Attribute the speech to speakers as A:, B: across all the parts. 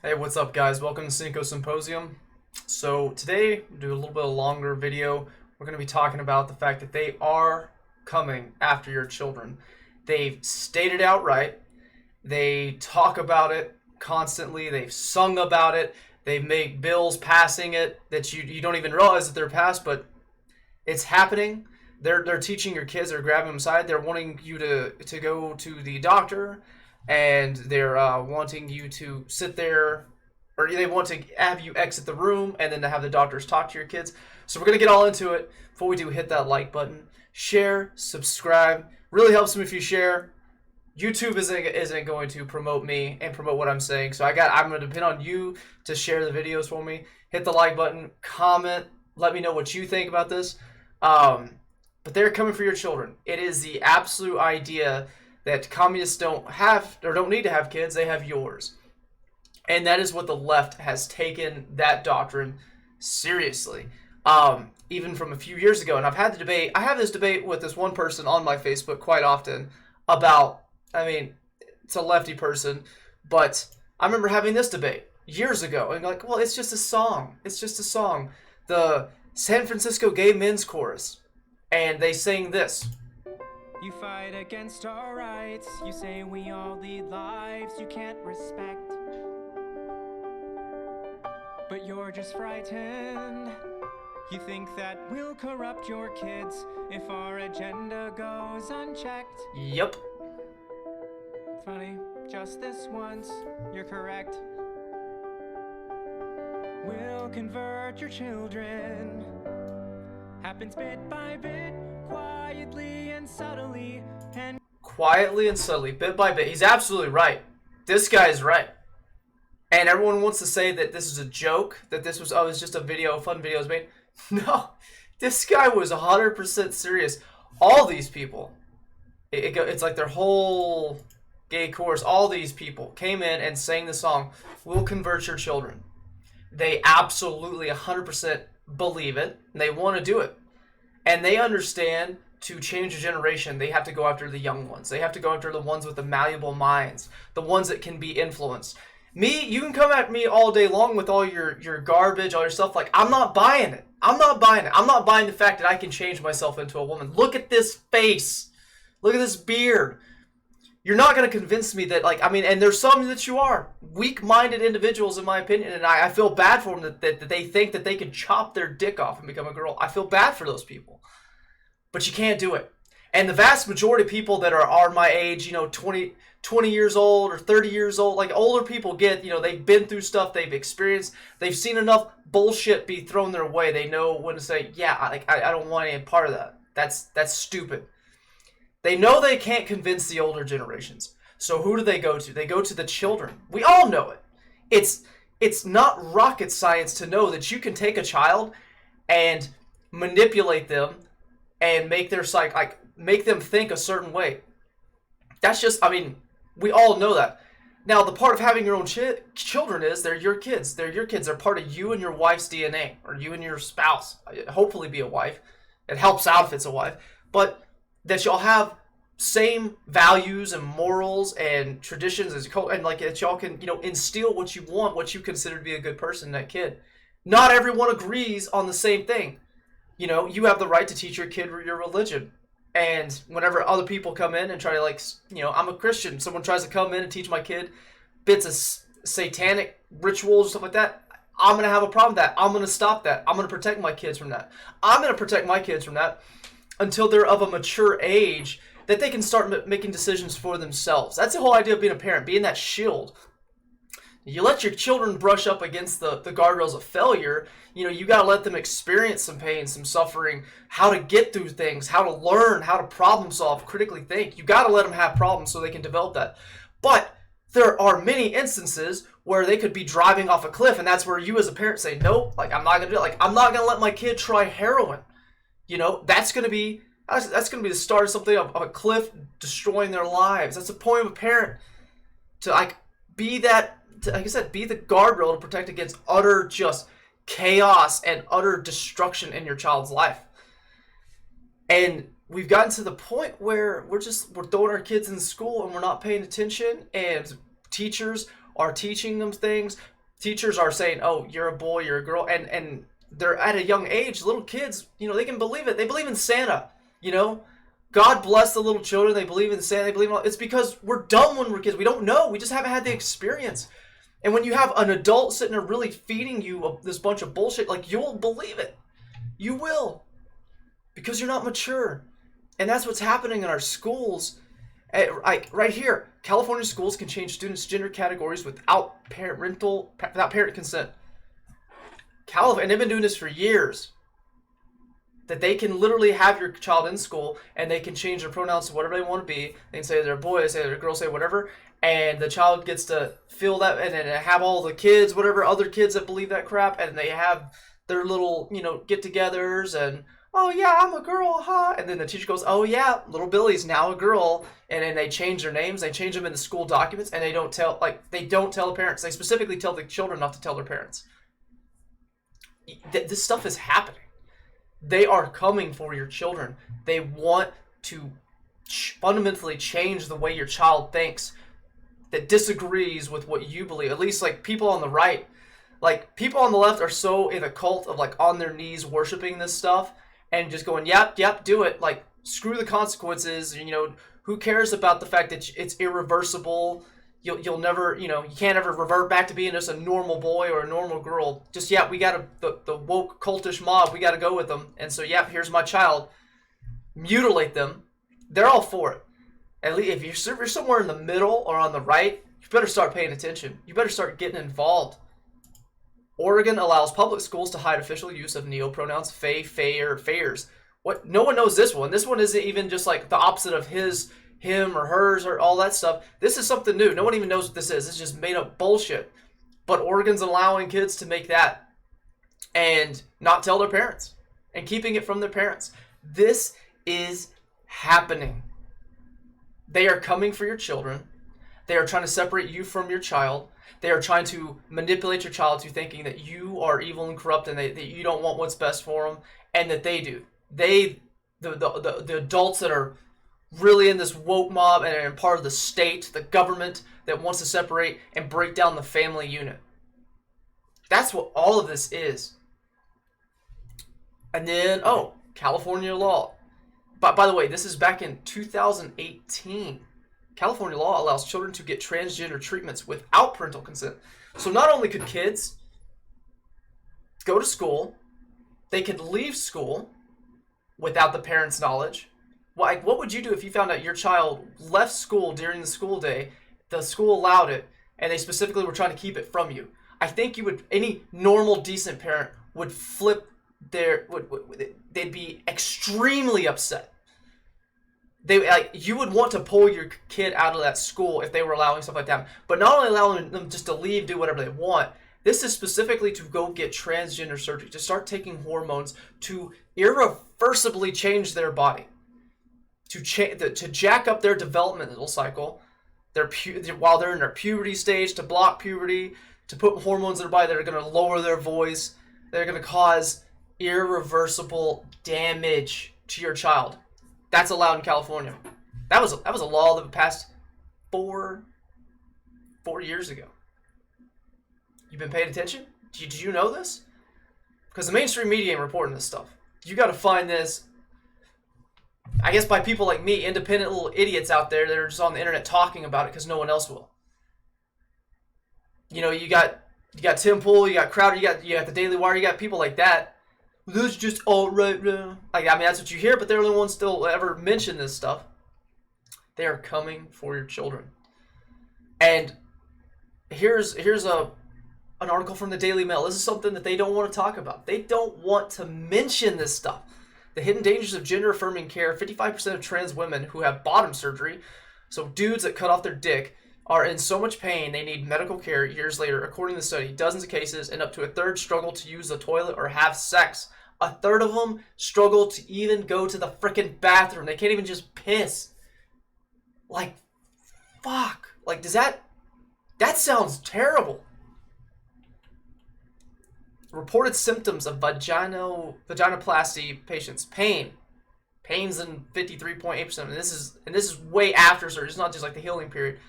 A: Hey, what's up, guys? Welcome to Cinco Symposium. So today, we'll do a little bit of longer video. We're going to be talking about the fact that they are coming after your children. They've stated outright. They talk about it constantly. They've sung about it. They make bills passing it that you don't even realize that they're passed, but it's happening. They're teaching your kids. They're grabbing them aside. They're wanting you to go to the doctor, and they're wanting you to sit there, or they want to have you exit the room, and then to have the doctors talk to your kids. So we're gonna get all into it. Before we do, hit that like button, share, subscribe. Really helps me if you share. YouTube isn't going to promote me and promote what I'm saying, so I'm gonna depend on you to share the videos for me. Hit the like button, comment, let me know what you think about this. But they're coming for your children. It is the absolute idea that communists don't have or don't need to have kids, they have yours. And that is what the left has taken that doctrine seriously. Even from a few years ago, and I have this debate with this one person on my Facebook quite often about, it's a lefty person, but I remember having this debate years ago, and like, well, it's just a song. It's just a song. The San Francisco Gay Men's Chorus, and they sing this.
B: You fight against our rights. You say we all lead lives you can't respect. But you're just frightened. You think that we'll corrupt your kids if our agenda goes unchecked.
A: Yep.
B: Funny, just this once, you're correct. We'll convert your children. Happens bit by bit, quietly and subtly, and
A: quietly and subtly, bit by bit. He's absolutely right. This guy's right. And everyone wants to say that this is a joke, that this was, oh, it was just a video, fun video was made. No, this guy was 100% serious. All these people, it's like their whole gay chorus, all these people came in and sang the song, "We'll Convert Your Children." They absolutely 100% believe it, and they want to do it. And they understand to change a generation, they have to go after the young ones. They have to go after the ones with the malleable minds, the ones that can be influenced. Me, you can come at me all day long with all your garbage, all your stuff. Like, I'm not buying it. I'm not buying it. I'm not buying the fact that I can change myself into a woman. Look at this face. Look at this beard. You're not going to convince me that, and there's some that you are. Weak-minded individuals, in my opinion, and I feel bad for them that they think that they can chop their dick off and become a girl. I feel bad for those people. But you can't do it. And the vast majority of people that are my age, 20 years old or 30 years old, like older people get, they've been through stuff, they've experienced, they've seen enough bullshit be thrown their way. They know when to say, yeah, I don't want any part of that. That's stupid. They know they can't convince the older generations. So who do they go to? They go to the children. We all know it. It's not rocket science to know that you can take a child and manipulate them and make their make them think a certain way. That's just, we all know that. Now, the part of having your own children is they're your kids. They're your kids. They're part of you and your wife's DNA, or you and your spouse. Hopefully be a wife. It helps out if it's a wife. But that y'all have same values and morals and traditions as and that y'all can, instill what you want, what you consider to be a good person in that kid. Not everyone agrees on the same thing. You have the right to teach your kid your religion. And whenever other people come in and try to I'm a Christian, someone tries to come in and teach my kid bits of satanic rituals and stuff like that, I'm going to have a problem with that. I'm going to stop that. I'm going to protect my kids from that. I'm going to protect my kids from that until they're of a mature age that they can start making decisions for themselves. That's the whole idea of being a parent, being that shield. You let your children brush up against the guardrails of failure. You got to let them experience some pain, some suffering, how to get through things, how to learn, how to problem solve, critically think. You got to let them have problems so they can develop that. But there are many instances where they could be driving off a cliff, and that's where you as a parent say, nope, I'm not going to do it. I'm not going to let my kid try heroin. That's going to be the start of something, of a cliff destroying their lives. That's the point of a parent, to be that, like I said, be the guardrail to protect against utter just chaos and utter destruction in your child's life. And we've gotten to the point where we're throwing our kids in school and we're not paying attention, and teachers are teaching them things teachers are saying, "Oh, you're a boy, you're a girl," and they're at a young age. Little kids, they can believe it. They believe in Santa. God bless the little children. They believe in Santa. They believe in all. It's because we're dumb when we're kids. We don't know. We just haven't had the experience. And when you have an adult sitting there really feeding you this bunch of bullshit, like, you'll believe it. You will, because you're not mature. And that's what's happening in our schools. Like right here, California schools can change students' gender categories without parent consent. And they've been doing this for years. That they can literally have your child in school and they can change their pronouns to whatever they want to be. They can say they're a boy, they say they're a girl, say whatever, and the child gets to feel that, and then have all the kids, whatever other kids that believe that crap, and they have their little, get-togethers, and, oh yeah, I'm a girl, huh? And then the teacher goes, oh yeah, little Billy's now a girl, and then they change their names, they change them in the school documents, and they don't tell the parents. They specifically tell the children not to tell their parents. This stuff is happening. They are coming for your children. They want to fundamentally change the way your child thinks that disagrees with what you believe. At least, like, people on the right. Like, people on the left are so in a cult of, like, on their knees worshiping this stuff and just going, yep, do it. Like, screw the consequences. Who cares about the fact that it's irreversible? You'll never, you can't ever revert back to being just a normal boy or a normal girl. Just, we got the woke cultish mob, we got to go with them. And so, here's my child. Mutilate them. They're all for it. At least if you're somewhere in the middle or on the right, you better start paying attention. You better start getting involved. Oregon allows public schools to hide official use of neopronouns, fae, fayer, fayers. What? No one knows this one. This one isn't even just like the opposite of him or hers or all that stuff. This is something new. No one even knows what this is. It's just made up bullshit. But Oregon's allowing kids to make that and not tell their parents and keeping it from their parents. This is happening. They are coming for your children. They are trying to separate you from your child. They are trying to manipulate your child to thinking that you are evil and corrupt and that you don't want what's best for them, and that they do. The adults that are really in this woke mob and are part of the state, the government that wants to separate and break down the family unit. That's what all of this is. And then, California law. But by the way, this is back in 2018. California law allows children to get transgender treatments without parental consent. So not only could kids go to school, they could leave school without the parents' knowledge. Like, what would you do if you found out your child left school during the school day, the school allowed it, and they specifically were trying to keep it from you? I think any normal, decent parent would flip they'd be extremely upset. You would want to pull your kid out of that school if they were allowing stuff like that. But not only allowing them just to leave, do whatever they want, this is specifically to go get transgender surgery, to start taking hormones to irreversibly change their body. To jack up their developmental cycle, while they're in their puberty stage, to block puberty, to put hormones in their body that are going to lower their voice, that are going to cause irreversible damage to your child. That's allowed in California. That was a law that passed 4 years ago. You've been paying attention? Did you know this? Because the mainstream media ain't reporting this stuff. You got to find this, I guess, by people like me, independent little idiots out there that are just on the internet talking about it because no one else will. You got Tim Pool, you got Crowder, you got the Daily Wire, you got people like that. This is just alt-right now. That's what you hear, but they're the only ones still ever mention this stuff. They are coming for your children. And here's an article from the Daily Mail. This is something that they don't want to talk about. They don't want to mention this stuff. The hidden dangers of gender-affirming care. 55% of trans women who have bottom surgery, so dudes that cut off their dick, are in so much pain they need medical care years later. According to the study, dozens of cases and up to a third struggle to use the toilet or have sex. A third of them struggle to even go to the frickin' bathroom. They can't even just piss. Like, fuck. Like, that sounds terrible. Reported symptoms of vaginoplasty patients. Pain's in 53.8%. And this is way after surgery. It's not just like the healing period.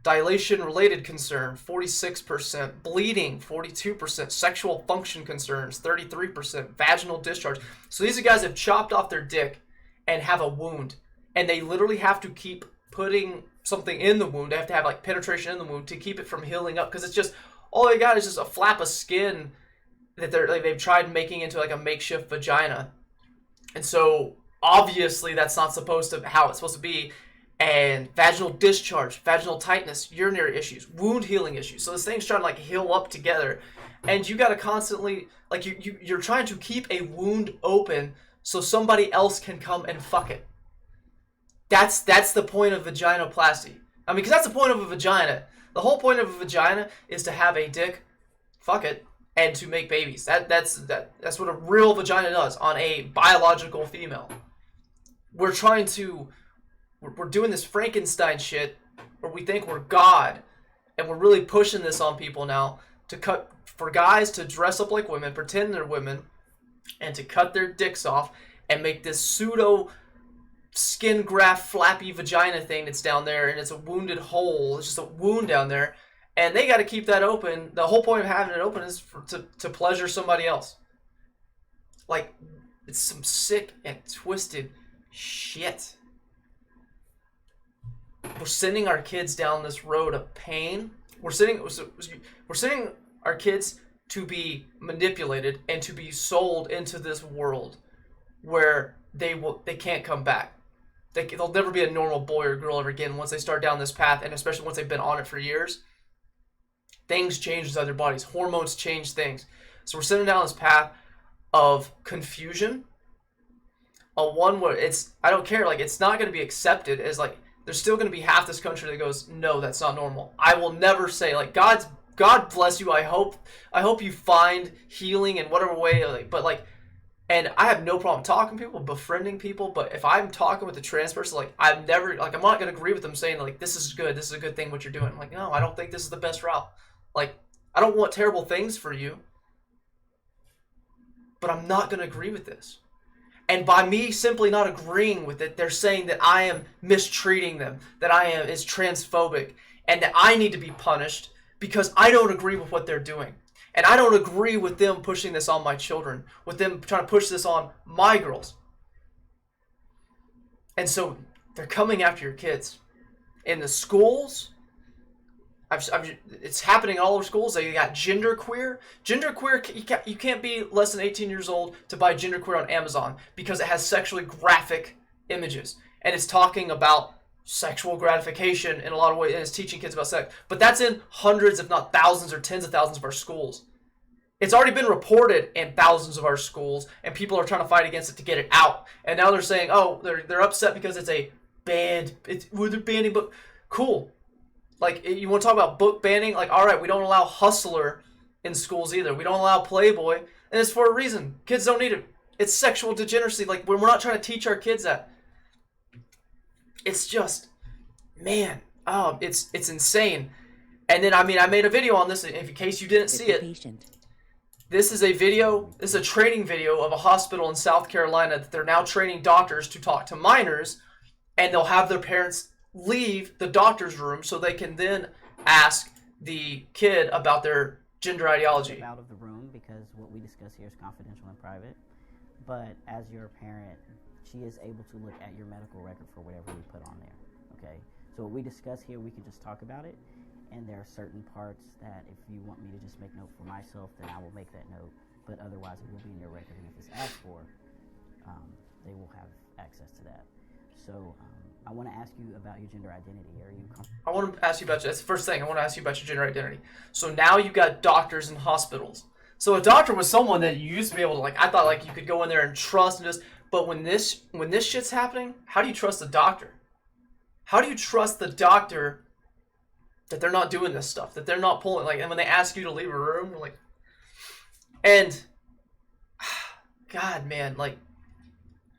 A: dilation-related concern, 46%, bleeding, 42%, sexual function concerns, 33%, vaginal discharge. So these guys have chopped off their dick and have a wound, and they literally have to keep putting something in the wound. They have to have like penetration in the wound to keep it from healing up, because it's just all they got is just a flap of skin that they've tried making into like a makeshift vagina. And so obviously that's not supposed to how it's supposed to be. And vaginal discharge, vaginal tightness, urinary issues, wound healing issues. So this thing's trying to like heal up together, and you got to constantly like you're trying to keep a wound open so somebody else can come and fuck it. That's the point of vaginoplasty. I mean, because that's the point of a vagina. The whole point of a vagina is to have a dick, fuck it, and to make babies. That's what a real vagina does on a biological female. We're doing this Frankenstein shit where we think we're God, and we're really pushing this on people now for guys to dress up like women, pretend they're women, and to cut their dicks off and make this pseudo skin graft flappy vagina thing that's down there, and it's a wounded hole. It's just a wound down there, and they got to keep that open. The whole point of having it open is to pleasure somebody else. Like, it's some sick and twisted shit. We're sending our kids down this road of pain. We're sending our kids to be manipulated and to be sold into this world where they can't come back. They'll never be a normal boy or girl ever again once they start down this path, and especially once they've been on it for years. Things change inside their bodies. Hormones change things. So we're sending down this path of confusion. A one where I don't care, like it's not going to be accepted as like, there's still going to be half this country that goes, no, that's not normal. I will never say, like, God bless you. I hope you find healing in whatever way. Like, but like, and I have no problem talking to people, befriending people. But if I'm talking with a trans person, like, I'm not going to agree with them saying like, this is good. This is a good thing what you're doing. I'm like, no, I don't think this is the best route. Like, I don't want terrible things for you, but I'm not going to agree with this. And by me simply not agreeing with it, they're saying that I am mistreating them, that is transphobic, and that I need to be punished because I don't agree with what they're doing. And I don't agree with them pushing this on my children, with them trying to push this on my girls. And so they're coming after your kids. In the schools, it's happening all over schools. They got genderqueer. Genderqueer, you can't be less than 18 years old to buy genderqueer on Amazon because it has sexually graphic images. And it's talking about sexual gratification in a lot of ways, and it's teaching kids about sex. But that's in hundreds, if not thousands or tens of thousands of our schools. It's already been reported in thousands of our schools, and people are trying to fight against it to get it out. And now they're saying, oh, they're upset because it's a banned, they're banning book. Cool. Like, you want to talk about book banning? Like, all right, we don't allow Hustler in schools either. We don't allow Playboy, and it's for a reason. Kids don't need it. It's sexual degeneracy. Like, we're not trying to teach our kids that. It's just, man, it's insane. And then, I mean, I made a video on this in case you didn't see it. This is a training video of a hospital in South Carolina that they're now training doctors to talk to minors, and they'll have their parents leave the doctor's room so they can then ask the kid about their gender ideology.
C: Out of the room because what we discuss here is confidential and private. But as your parent, she is able to look at your medical record for whatever we put on there. Okay, so what we discuss here, we can just talk about it. And there are certain parts that if you want me to just make note for myself, then I will make that note. But otherwise, it will be in your record. And if it's asked for, they will have access to that. So I want to ask you about your gender identity. Are you comfortable?
A: I want to ask you about, that's the first thing, I want to ask you about your gender identity. So now you've got doctors in hospitals. So a doctor was someone that you used to be able to, like, I thought like you could go in there and trust and just, but when this shit's happening, how do you trust the doctor? How do you trust the doctor that they're not doing this stuff, that they're not pulling, like, and when they ask you to leave a room, you're like, and, God, man, like,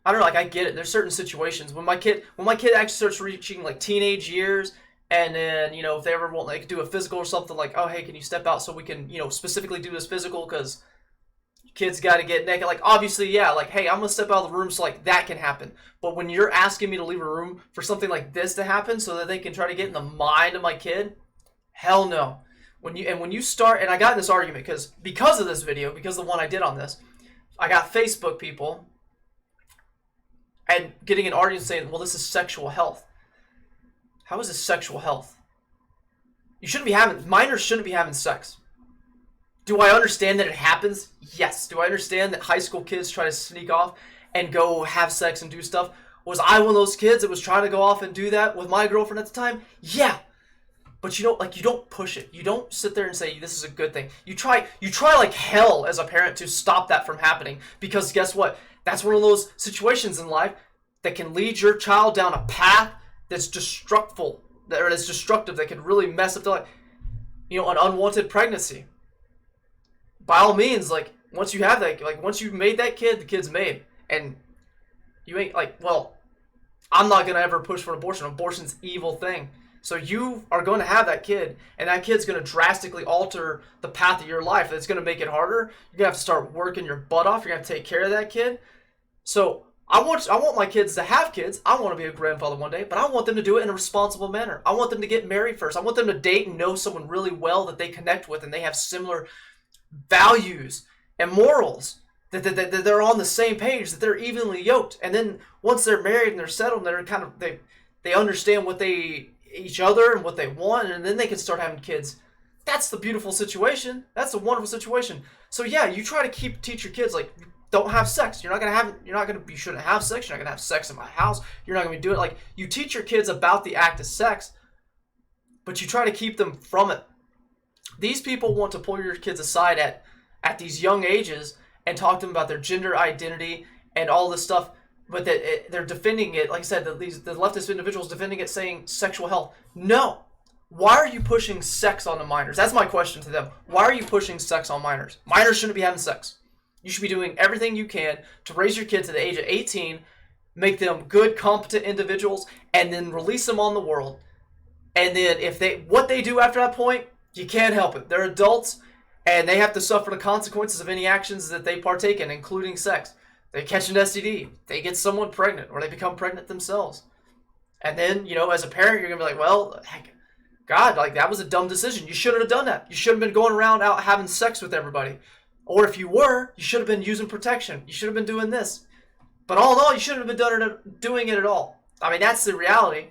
A: I don't know, like, I get it. There's certain situations when my kid actually starts reaching like teenage years, and then, you know, if they ever want like do a physical or something, like, oh, hey, can you step out so we can, you know, specifically do this physical, because kids got to get naked. Like, obviously, yeah, like, hey, I'm going to step out of the room so, like, that can happen. But when you're asking me to leave a room for something like this to happen so that they can try to get in the mind of my kid, hell no. When you start, and I got in this argument because of this video, because of the one I did on this, I got Facebook people and getting an argument saying, well, this is sexual health. How is this sexual health? Minors shouldn't be having sex. Do I understand that it happens? Yes. Do I understand that high school kids try to sneak off and go have sex and do stuff? Was I one of those kids that was trying to go off and do that with my girlfriend at the time? Yeah. But you don't push it. You don't sit there and say this is a good thing. You try like hell as a parent to stop that from happening, because guess what? That's one of those situations in life that can lead your child down a path that's destructive, that could really mess up their life. An unwanted pregnancy. By all means, like, once you have that, like, once you've made that kid, the kid's made. And you ain't like, well, I'm not going to ever push for an abortion. Abortion's an evil thing. So you are going to have that kid, and that kid's going to drastically alter the path of your life. It's going to make it harder. You're going to have to start working your butt off. You're going to have to take care of that kid. So I want my kids to have kids. I want to be a grandfather one day, but I want them to do it in a responsible manner. I want them to get married first. I want them to date and know someone really well that they connect with and they have similar values and morals, that they're on the same page, that they're evenly yoked. And then once they're married and they're settled, they're kind of they understand what each other and what they want, and then they can start having kids. That's the beautiful situation. That's a wonderful situation. So yeah, you try to teach your kids, like, don't have sex. You shouldn't have sex. You're not gonna have sex in my house. You're not gonna be doing it. Like, you teach your kids about the act of sex, but you try to keep them from it. These people want to pull your kids aside at these young ages and talk to them about their gender identity and all this stuff, but they're defending it. Like I said, the leftist individuals defending it, saying sexual health. No. Why are you pushing sex on the minors? That's my question to them. Why are you pushing sex on minors? Minors shouldn't be having sex. You should be doing everything you can to raise your kid to the age of 18, make them good, competent individuals, and then release them on the world. And then what they do after that point, you can't help it. They're adults, and they have to suffer the consequences of any actions that they partake in, including sex. They catch an STD, they get someone pregnant, or they become pregnant themselves. And then, as a parent, you're going to be like, well, heck, God, like, that was a dumb decision. You shouldn't have done that. You shouldn't have been going around out having sex with everybody. Or if you were, you should have been using protection. You should have been doing this. But all in all, you shouldn't have been doing it at all. I mean, that's the reality.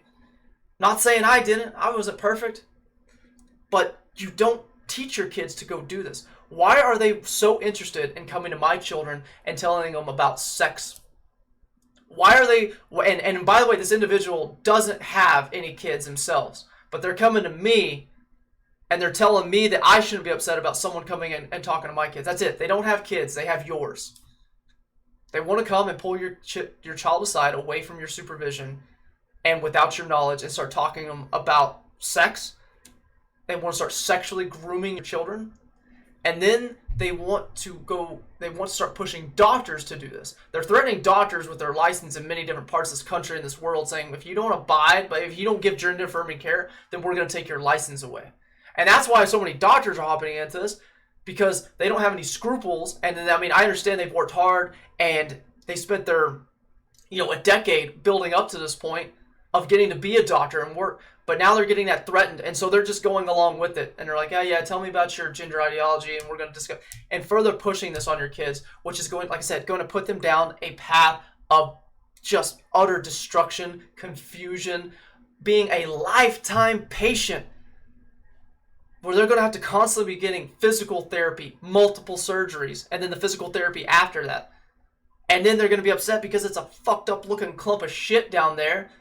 A: Not saying I didn't. I wasn't perfect. But you don't teach your kids to go do this. Why are they so interested in coming to my children and telling them about sex? Why are they... And by the way, this individual doesn't have any kids themselves. But they're coming to me, and they're telling me that I shouldn't be upset about someone coming in and talking to my kids. That's it. They don't have kids. They have yours. They want to come and pull your child aside, away from your supervision, and without your knowledge, and start talking to them about sex. They want to start sexually grooming your children. And then they want to start pushing doctors to do this. They're threatening doctors with their license in many different parts of this country and this world, saying, if you don't give gender affirming care, then we're going to take your license away. And that's why so many doctors are hopping into this, because they don't have any scruples. And then, I understand they've worked hard and they spent a decade building up to this point of getting to be a doctor and work. But now they're getting that threatened, and so they're just going along with it. And they're like, yeah, tell me about your gender ideology, and we're going to discuss. And further pushing this on your kids, which is going to put them down a path of just utter destruction, confusion, being a lifetime patient, where they're going to have to constantly be getting physical therapy, multiple surgeries, and then the physical therapy after that. And then they're going to be upset because it's a fucked up looking clump of shit down there,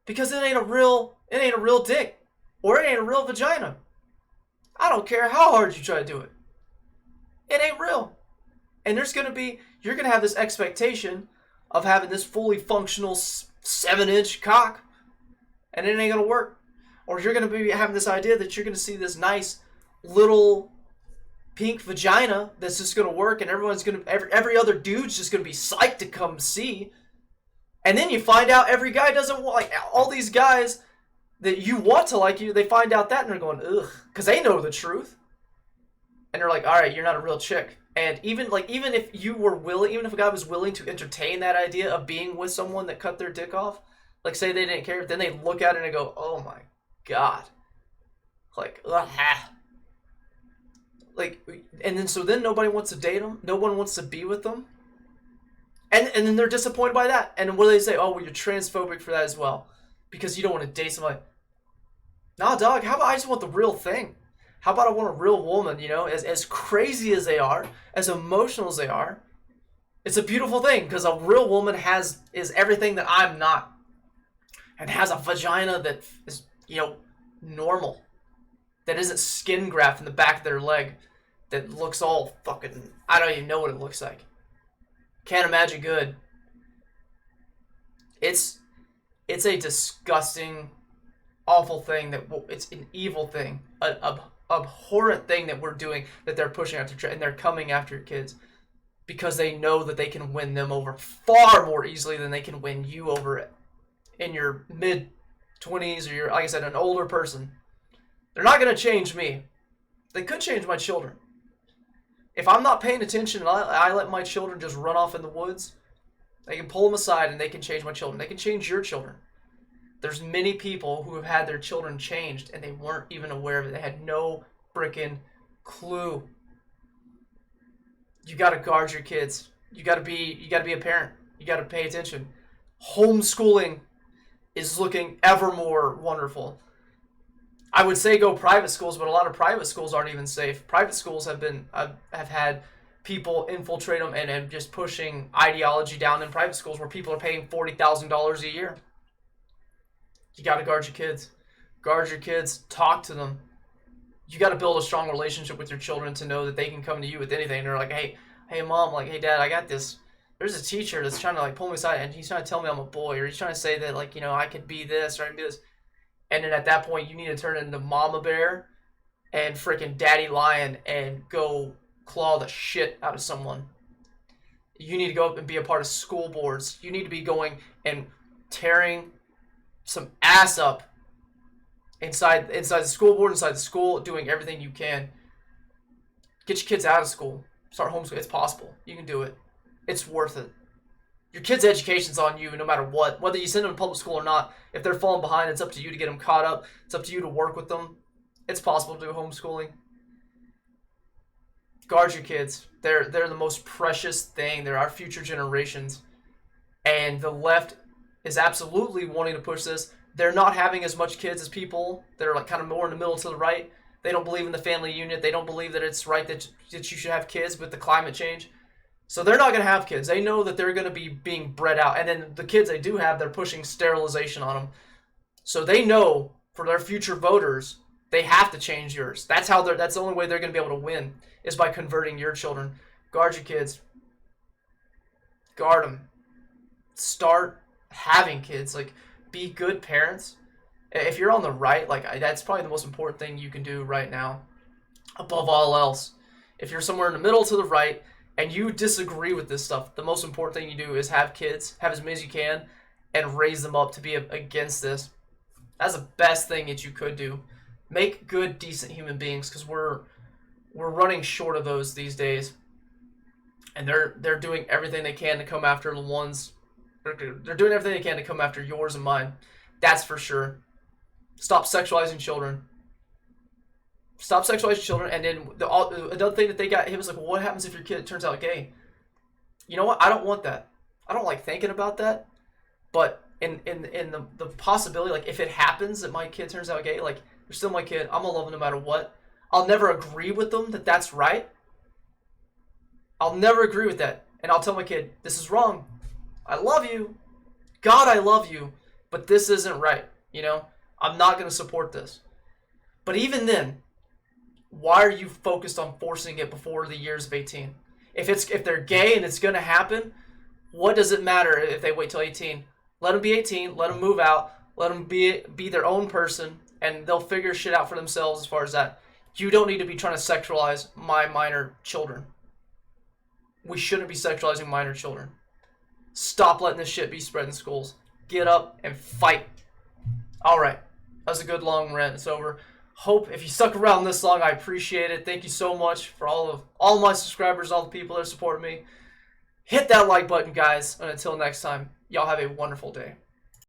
A: because it ain't a real dick, or it ain't a real vagina. I don't care how hard you try to do it. It ain't real. And you're going to have this expectation of having this fully functional 7-inch cock, and it ain't going to work. Or you're going to be having this idea that you're going to see this nice little pink vagina that's just going to work, and every other dude's just going to be psyched to come see. And then you find out every guy doesn't want, like, all these guys that you want to like you, they find out that and they're going, ugh, because they know the truth. And they're like, all right, you're not a real chick. And even if you were willing, even if a guy was willing to entertain that idea of being with someone that cut their dick off, like say they didn't care, then they look at it and go, oh my god, like ugh. Like, and then nobody wants to date them, no one wants to be with them, and then they're disappointed by that. And what do they say? Oh, well, you're transphobic for that as well because you don't want to date somebody. Nah, dog. How about I just want the real thing? How about I want a real woman, you know, as crazy as they are, as emotional as they are. It's a beautiful thing because a real woman is everything that I'm not. And has a vagina that is, you know, normal. That isn't skin graft in the back of their leg that looks all fucking, I don't even know what it looks like. Can't imagine good. It's a disgusting, awful thing it's an evil thing, a abhorrent thing that we're doing, that they're pushing after, and they're coming after your kids because they know that they can win them over far more easily than they can win you over in your mid-20s, or you're, like I said, an older person. They're not going to change me. They could change my children. If I'm not paying attention and I let my children just run off in the woods, they can pull them aside and they can change my children. They can change your children. There's many people who have had their children changed and they weren't even aware of it. They had no freaking clue. You got to guard your kids. You got to be a parent. You got to pay attention. Homeschooling is looking ever more wonderful. I would say go private schools, but a lot of private schools aren't even safe. Private schools have had people infiltrate them and just pushing ideology down in private schools where people are paying $40,000 a year. You got to guard your kids. Guard your kids. Talk to them. You got to build a strong relationship with your children to know that they can come to you with anything. And they're like, hey, mom, like, hey, dad, I got this. There's a teacher that's trying to like pull me aside and he's trying to tell me I'm a boy, or he's trying to say that like, you know, I could be this or I can be this. And then at that point, you need to turn into mama bear and freaking daddy lion and go claw the shit out of someone. You need to go up and be a part of school boards. You need to be going and tearing some ass up inside the school board, inside the school, doing everything you can. Get your kids out of school. Start homeschooling. It's possible. You can do it. It's worth it. Your kids' education's on you no matter what. Whether you send them to public school or not, if they're falling behind, it's up to you to get them caught up. It's up to you to work with them. It's possible to do homeschooling. Guard your kids. They're the most precious thing. They're our future generations. And the left is absolutely wanting to push this. They're not having as much kids as people that are like kind of more in the middle to the right. They don't believe in the family unit. They don't believe that it's right that you should have kids with the climate change. So they're not going to have kids. They know that they're going to be being bred out. And then the kids they do have, they're pushing sterilization on them. So they know for their future voters, they have to change yours. That's the only way they're going to be able to win, is by converting your children. Guard your kids. Guard them. Start having kids. Like, be good parents. If you're on the right, like, that's probably the most important thing you can do right now, above all else. If you're somewhere in the middle to the right and you disagree with this stuff, the most important thing you do is have kids, have as many as you can, and raise them up to be against this. That's the best thing that you could do. Make good, decent human beings, because we're running short of those these days. And they're doing everything they can to come after the ones. They're doing everything they can to come after yours and mine. That's for sure. Stop sexualizing children. Stop sexualizing children. And then another thing that they got hit was like, well, what happens if your kid turns out gay? You know what? I don't want that. I don't like thinking about that. But in the possibility, like if it happens that my kid turns out gay, like they're still my kid. I'm gonna love them no matter what. I'll never agree with them that that's right. I'll never agree with that. And I'll tell my kid, this is wrong. I love you. God, I love you. But this isn't right. You know? I'm not going to support this. But even then, why are you focused on forcing it before the years of 18? If they're gay and it's going to happen, what does it matter if they wait till 18? Let them be 18. Let them move out. Let them be their own person. And they'll figure shit out for themselves as far as that. You don't need to be trying to sexualize my minor children. We shouldn't be sexualizing minor children. Stop letting this shit be spread in schools. Get up and fight. All right. That was a good long rant. It's over. Hope if you stuck around this long, I appreciate it. Thank you so much for all my subscribers, all the people that support me. Hit that like button, guys. And until next time, y'all have a wonderful day.